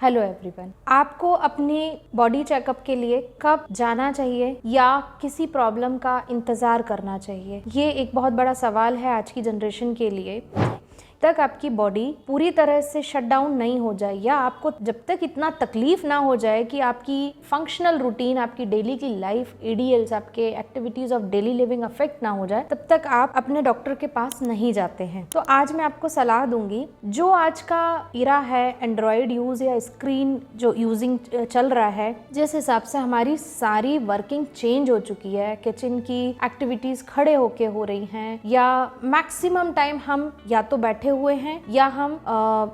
Hello everyone, आपको अपनी body checkup के लिए कब जाना चाहिए या किसी प्रॉब्लम का इंतज़ार करना चाहिए, ये एक बहुत बड़ा सवाल है आज की जनरेशन के लिए। तक आपकी बॉडी पूरी तरह से शट डाउन नहीं हो जाए या आपको जब तक इतना तकलीफ ना हो जाए कि आपकी फंक्शनल रूटीन, आपकी डेली की लाइफ, एडीएल्स, आपके activities of daily living affect ना हो जाए, तब तक आप अपने डॉक्टर के पास नहीं जाते हैं। तो आज मैं आपको सलाह दूंगी, जो आज का इरा है एंड्रॉयड यूज या स्क्रीन जो यूजिंग चल रहा है, जिस हिसाब से हमारी सारी वर्किंग चेंज हो चुकी है, किचन की एक्टिविटीज खड़े होके हो रही हैं या मैक्सिमम टाइम हम या तो बैठे हुए हैं या हम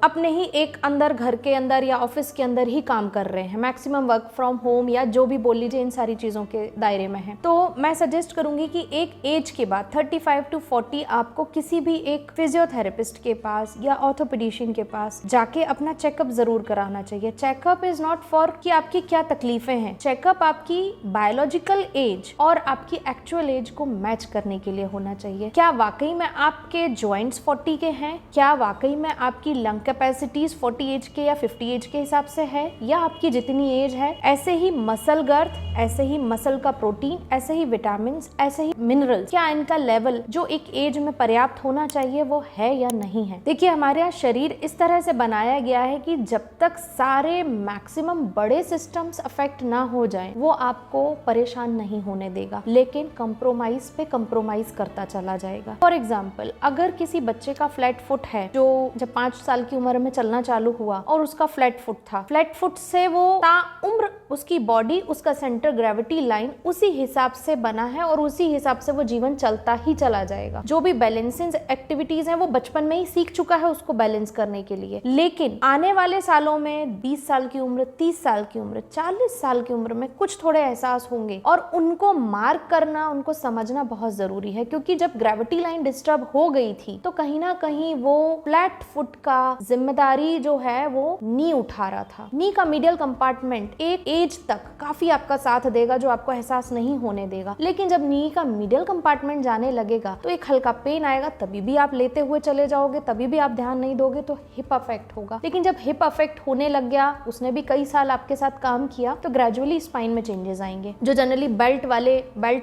अपने ही एक अंदर घर के अंदर या ऑफिस के अंदर ही काम कर रहे हैं, मैक्सिमम वर्क फ्रॉम होम या जो भी बोल लीजिए, इन सारी चीजों के दायरे में है। तो मैं सजेस्ट करूंगी कि एक एज के बाद 35 to 40 आपको किसी भी एक फिजियोथेरेपिस्ट के पास या ऑर्थोपेडिशियन के पास जाके अपना चेकअप जरूर कराना चाहिए। चेकअप इज नॉट फॉर कि आपकी क्या तकलीफें हैं, चेकअप आपकी बायोलॉजिकल एज और आपकी एक्चुअल एज को मैच करने के लिए होना चाहिए। क्या वाकई में आपके जॉइंट्स 40 के हैं, क्या वाकई में आपकी लंग कैपेसिटीज 40 एज के या 50 एज के हिसाब से है, या आपकी जितनी एज है ऐसे ही मसल गर्थ, ऐसे ही मसल का प्रोटीन, ऐसे ही विटामिन, ऐसे ही मिनरल्स, क्या इनका लेवल जो एक एज में पर्याप्त होना चाहिए वो है या नहीं है। देखिए, हमारे यहाँ शरीर इस तरह से बनाया गया है कि जब तक सारे मैक्सिमम बड़े सिस्टम्स अफेक्ट ना हो जाएं, वो आपको परेशान नहीं होने देगा, लेकिन कंप्रोमाइज पे कंप्रोमाइज करता चला जाएगा। फॉर एग्जाम्पल, अगर किसी बच्चे का फ्लैट फुट है, जो जब 5 साल की उम्र में चलना चालू हुआ और उसका फ्लैट फुट था, फ्लैट फुट से वो ताउम्र उसकी बॉडी, उसका सेंटर ग्रेविटी लाइन उसी हिसाब से बना है और उसी हिसाब से वो जीवन चलता ही चला जाएगा। जो भी बैलेंसिंग एक्टिविटीज हैं वो बचपन में ही सीख चुका है उसको बैलेंस करने के लिए। लेकिन आने वाले सालों में 20 साल की उम्र, 30 साल की उम्र, 40 साल की उम्र में कुछ थोड़े एहसास होंगे और उनको मार्क करना, उनको समझना बहुत जरूरी है, क्योंकि जब ग्रेविटी लाइन डिस्टर्ब हो गई थी तो कहीं ना कहीं वो फ्लैट फुट का जिम्मेदारी जो है वो नी उठा रहा था। नी का मीडियल कंपार्टमेंट एक एज तक काफी आपका साथ देगा, जो आपको एहसास नहीं होने देगा। लेकिन जब नी का मीडियल कंपार्टमेंट जाने लगेगा तो एक हल्का पेन आएगा, तभी भी आप लेते हुए चले जाओगे, तभी भी आप ध्यान नहीं दोगे, तो हिप अफेक्ट होगा। लेकिन जब हिप अफेक्ट होने लग गया, उसने भी कई साल आपके साथ काम किया, तो ग्रेजुअली स्पाइन में चेंजेस आएंगे। जो जनरली बेल्ट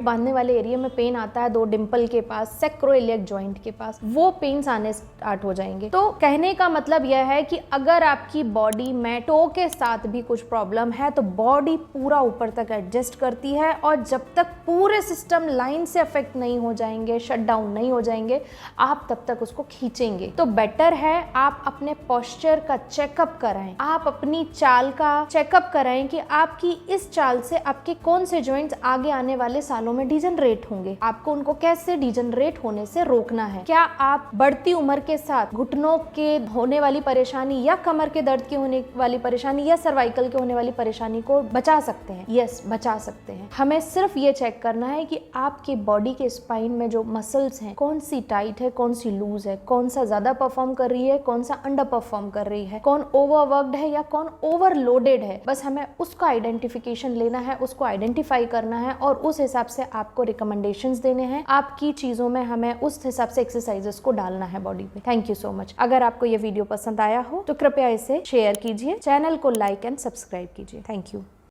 बांधने वाले एरिया में पेन आता है, 2 डिंपल के पास, सैक्रोइलियक जॉइंट के पास, वो पेन्स आने स्टार्ट हो जाएंगे। तो कहने का मतलब यह है कि अगर आपकी बॉडी में टो के साथ भी कुछ प्रॉब्लम है तो बॉडी पूरा ऊपर तक एडजस्ट करती है, और जब तक पूरे सिस्टम लाइन से अफेक्ट नहीं हो जाएंगे, शट डाउन नहीं हो जाएंगे, आप तब तक उसको खींचेंगे। तो बेटर है आप अपने पोस्चर का चेकअप कराएं, आप अपनी चाल का चेकअप कराएं कि आपकी इस चाल से आपके कौन से जॉइंट्स आगे आने वाले सालों में डिजनरेट होंगे, आपको उनको कैसे डिजनरेट होने से रोकना है। क्या आप बढ़ती उम्र के साथ घुटनों के होने वाली परेशानी या कमर के दर्द की होने वाली परेशानी या सर्वाइकल के होने वाली परेशानी को बचा सकते हैं? यस, बचा सकते हैं। हमें सिर्फ ये चेक करना है कि आपके बॉडी के स्पाइन में जो मसल्स हैं, कौन सी टाइट है, कौन सी लूज है, कौन सा ज्यादा परफॉर्म कर रही है, कौन सा अंडर परफॉर्म कर रही है, कौन ओवरवर्क्ड है या कौन ओवरलोडेड है। बस हमें उसका आइडेंटिफिकेशन लेना है, उसको आइडेंटिफाई करना है और उस हिसाब से आपको रिकमेंडेशंस देने हैं। आपकी चीजों में हमें उस हिसाब से एक्सरसाइजेस को डालना है बॉडी पे। Thank you so much. अगर आपको ये वीडियो पसंद आया हो तो कृपया इसे शेयर कीजिए, चैनल को लाइक एंड सब्सक्राइब कीजिए। Thank you.